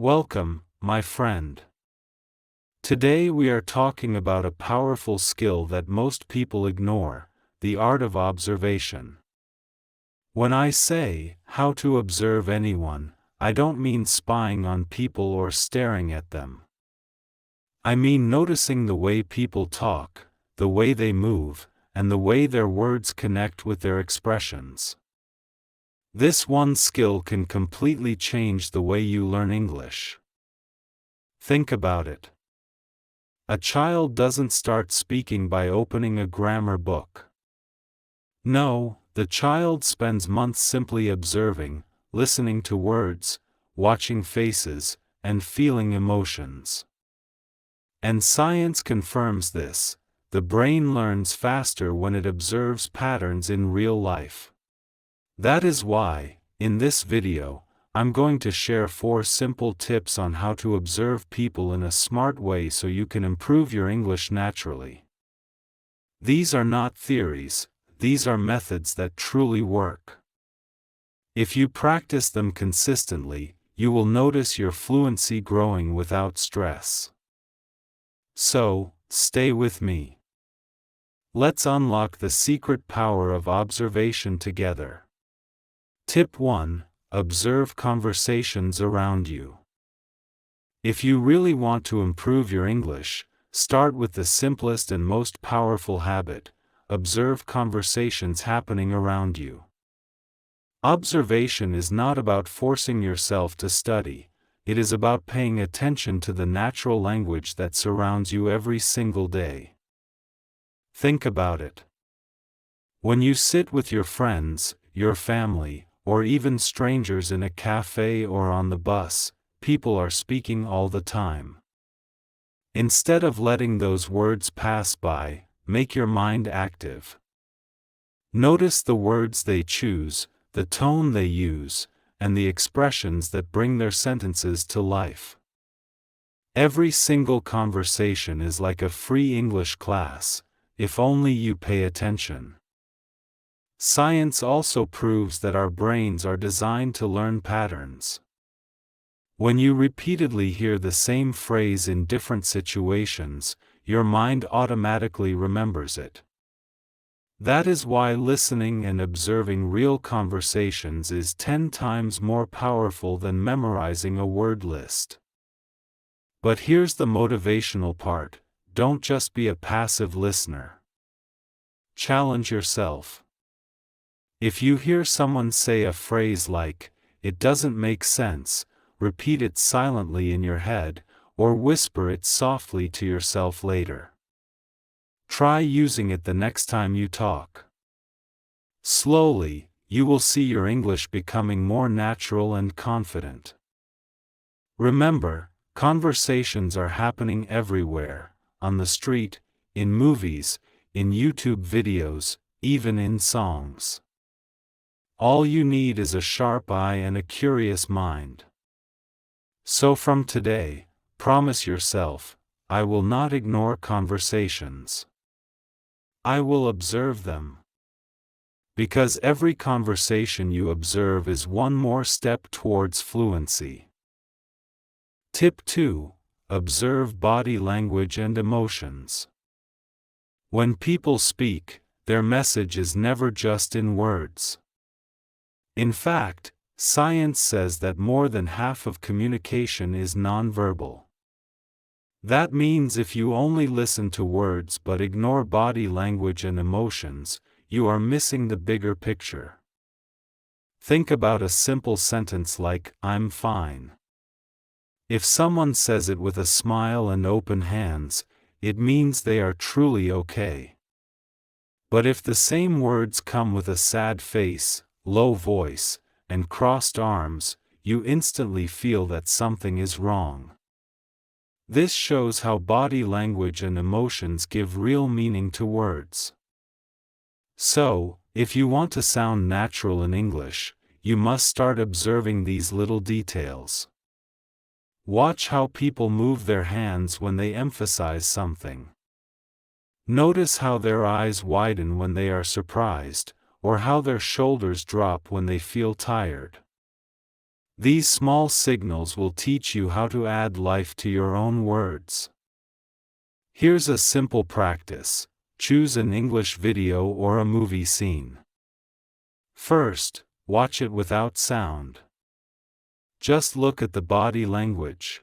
Welcome, my friend. Today we are talking about a powerful skill that most people ignore, the art of observation. When I say, how to observe anyone, I don't mean spying on people or staring at them. I mean noticing the way people talk, the way they move, and the way their words connect with their expressions. This one skill can completely change the way you learn English. Think about it. A child doesn't start speaking by opening a grammar book. No, the child spends months simply observing, listening to words, watching faces, and feeling emotions. And science confirms this: the brain learns faster when it observes patterns in real life. That is why, in this video, I'm going to share 4 simple tips on how to observe people in a smart way so you can improve your English naturally. These are not theories, these are methods that truly work. If you practice them consistently, you will notice your fluency growing without stress. So, stay with me. Let's unlock the secret power of observation together. Tip 1. Observe conversations around you. If you really want to improve your English, start with the simplest and most powerful habit: observe conversations happening around you. Observation is not about forcing yourself to study, it is about paying attention to the natural language that surrounds you every single day. Think about it. When you sit with your friends, your family, or even strangers in a cafe or on the bus, people are speaking all the time. Instead of letting those words pass by, make your mind active. Notice the words they choose, the tone they use, and the expressions that bring their sentences to life. Every single conversation is like a free English class, if only you pay attention. Science also proves that our brains are designed to learn patterns. When you repeatedly hear the same phrase in different situations, your mind automatically remembers it. That is why listening and observing real conversations is 10 times more powerful than memorizing a word list. But here's the motivational part: don't just be a passive listener. Challenge yourself. If you hear someone say a phrase like, "It doesn't make sense," repeat it silently in your head, or whisper it softly to yourself later. Try using it the next time you talk. Slowly, you will see your English becoming more natural and confident. Remember, conversations are happening everywhere: on the street, in movies, in YouTube videos, even in songs. All you need is a sharp eye and a curious mind. So from today, promise yourself, I will not ignore conversations. I will observe them. Because every conversation you observe is one more step towards fluency. Tip 2. Observe body language and emotions. When people speak, their message is never just in words. In fact, science says that more than half of communication is nonverbal. That means if you only listen to words but ignore body language and emotions, you are missing the bigger picture. Think about a simple sentence like, "I'm fine." If someone says it with a smile and open hands, it means they are truly okay. But if the same words come with a sad face, low voice, and crossed arms, you instantly feel that something is wrong. This shows how body language and emotions give real meaning to words. So, if you want to sound natural in English, you must start observing these little details. Watch how people move their hands when they emphasize something. Notice how their eyes widen when they are surprised, or how their shoulders drop when they feel tired. These small signals will teach you how to add life to your own words. Here's a simple practice. Choose an English video or a movie scene. First, watch it without sound. Just look at the body language.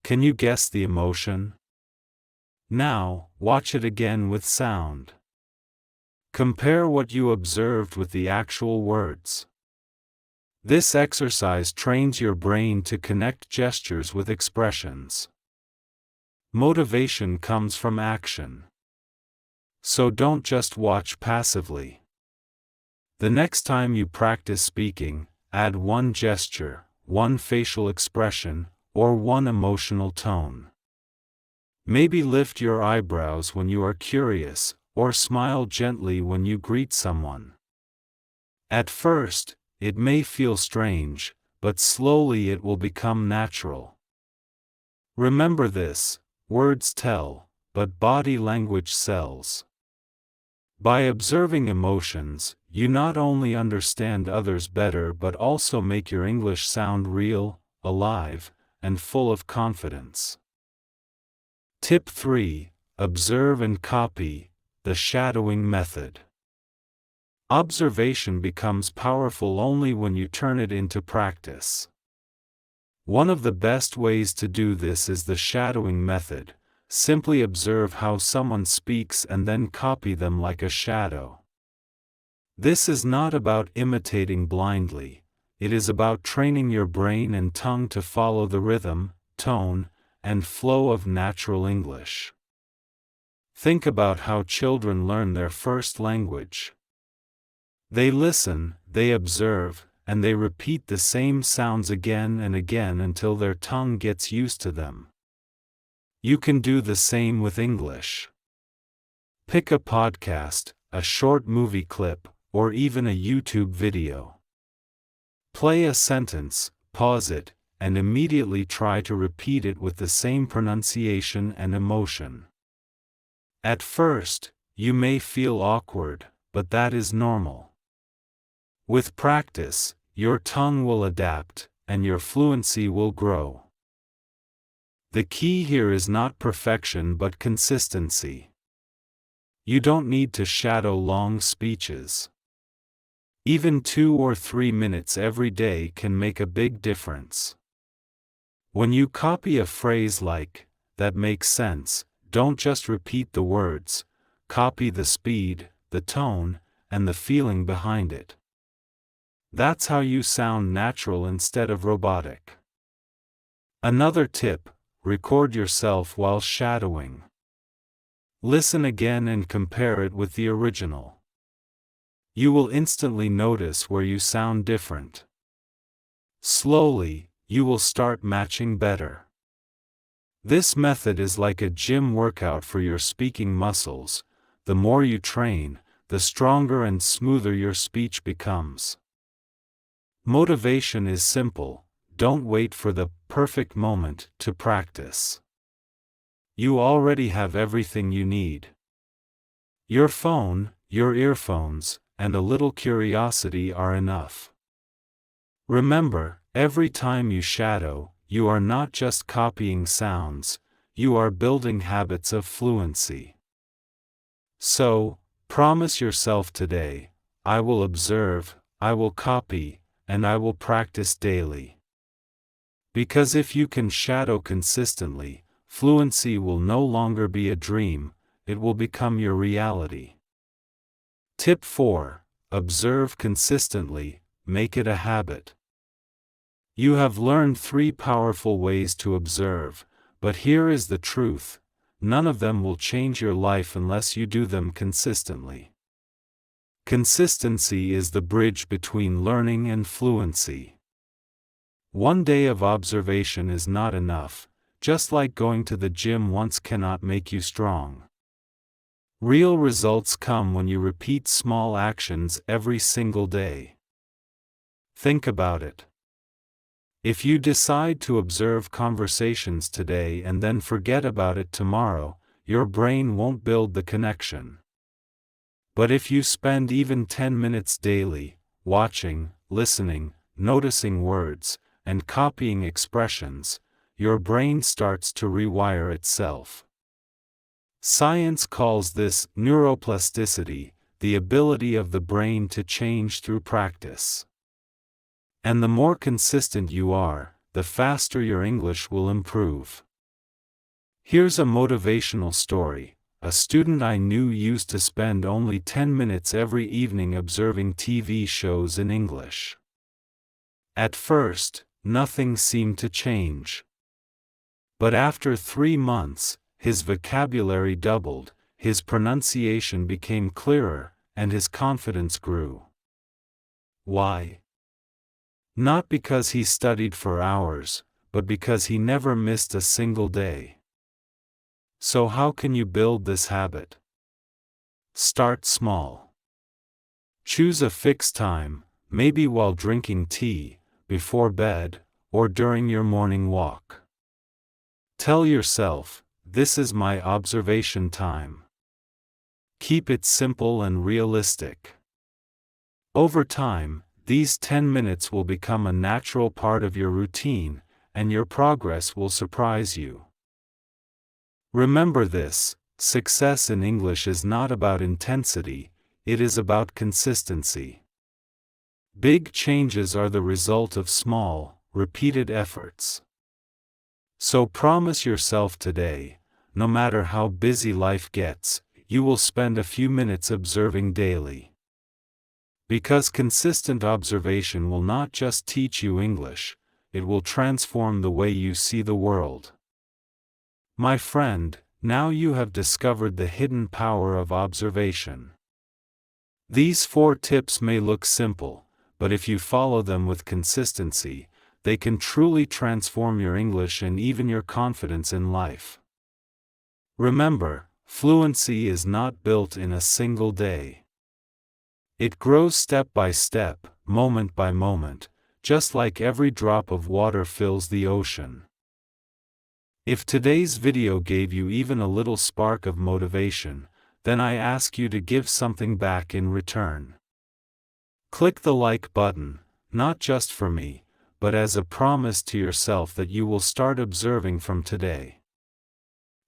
Can you guess the emotion? Now, watch it again with sound. Compare what you observed with the actual words. This exercise trains your brain to connect gestures with expressions. Motivation comes from action. So don't just watch passively. The next time you practice speaking, add one gesture, one facial expression, or one emotional tone. Maybe lift your eyebrows when you are curious, or smile gently when you greet someone. At first, it may feel strange, but slowly it will become natural. Remember this: words tell, but body language sells. By observing emotions, you not only understand others better but also make your English sound real, alive, and full of confidence. Tip 3. Observe and copy, the shadowing method. Observation becomes powerful only when you turn it into practice. One of the best ways to do this is the shadowing method. Simply observe how someone speaks and then copy them like a shadow. This is not about imitating blindly, it is about training your brain and tongue to follow the rhythm, tone, and flow of natural English. Think about how children learn their first language. They listen, they observe, and they repeat the same sounds again and again until their tongue gets used to them. You can do the same with English. Pick a podcast, a short movie clip, or even a YouTube video. Play a sentence, pause it, and immediately try to repeat it with the same pronunciation and emotion. At first, you may feel awkward, but that is normal. With practice, your tongue will adapt, and your fluency will grow. The key here is not perfection but consistency. You don't need to shadow long speeches. Even 2 or 3 minutes every day can make a big difference. When you copy a phrase like, "That makes sense," don't just repeat the words, copy the speed, the tone, and the feeling behind it. That's how you sound natural instead of robotic. Another tip: record yourself while shadowing. Listen again and compare it with the original. You will instantly notice where you sound different. Slowly, you will start matching better. This method is like a gym workout for your speaking muscles. The more you train, the stronger and smoother your speech becomes. Motivation is simple. Don't wait for the perfect moment to practice. You already have everything you need. Your phone, your earphones, and a little curiosity are enough. Remember, every time you shadow, you are not just copying sounds, you are building habits of fluency. So, promise yourself today, I will observe, I will copy, and I will practice daily. Because if you can shadow consistently, fluency will no longer be a dream, it will become your reality. Tip 4. Observe consistently, make it a habit. You have learned 3 powerful ways to observe, but here is the truth: none of them will change your life unless you do them consistently. Consistency is the bridge between learning and fluency. One day of observation is not enough, just like going to the gym once cannot make you strong. Real results come when you repeat small actions every single day. Think about it. If you decide to observe conversations today and then forget about it tomorrow, your brain won't build the connection. But if you spend even 10 minutes daily, watching, listening, noticing words, and copying expressions, your brain starts to rewire itself. Science calls this neuroplasticity, the ability of the brain to change through practice. And the more consistent you are, the faster your English will improve. Here's a motivational story. A student I knew used to spend only 10 minutes every evening observing TV shows in English. At first, nothing seemed to change. But after 3 months, his vocabulary doubled, his pronunciation became clearer, and his confidence grew. Why? Not because he studied for hours, but because he never missed a single day. So how can you build this habit? Start small. Choose a fixed time, maybe while drinking tea, before bed, or during your morning walk. Tell yourself, "This is my observation time." Keep it simple and realistic. Over time, these 10 minutes will become a natural part of your routine, and your progress will surprise you. Remember this: success in English is not about intensity, it is about consistency. Big changes are the result of small, repeated efforts. So promise yourself today, no matter how busy life gets, you will spend a few minutes observing daily. Because consistent observation will not just teach you English, it will transform the way you see the world. My friend, now you have discovered the hidden power of observation. These 4 tips may look simple, but if you follow them with consistency, they can truly transform your English and even your confidence in life. Remember, fluency is not built in a single day. It grows step by step, moment by moment, just like every drop of water fills the ocean. If today's video gave you even a little spark of motivation, then I ask you to give something back in return. Click the like button, not just for me, but as a promise to yourself that you will start observing from today.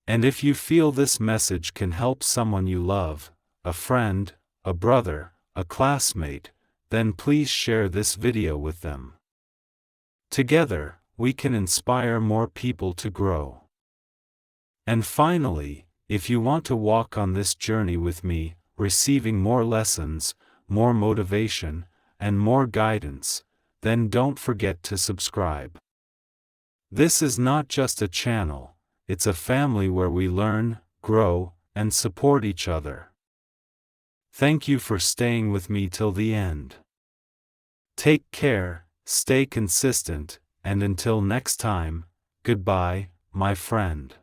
And if you feel this message can help someone you love, a friend, a brother, a classmate, then please share this video with them. Together, we can inspire more people to grow. And finally, if you want to walk on this journey with me, receiving more lessons, more motivation, and more guidance, then don't forget to subscribe. This is not just a channel, it's a family where we learn, grow, and support each other. Thank you for staying with me till the end. Take care, stay consistent, and until next time, goodbye, my friend.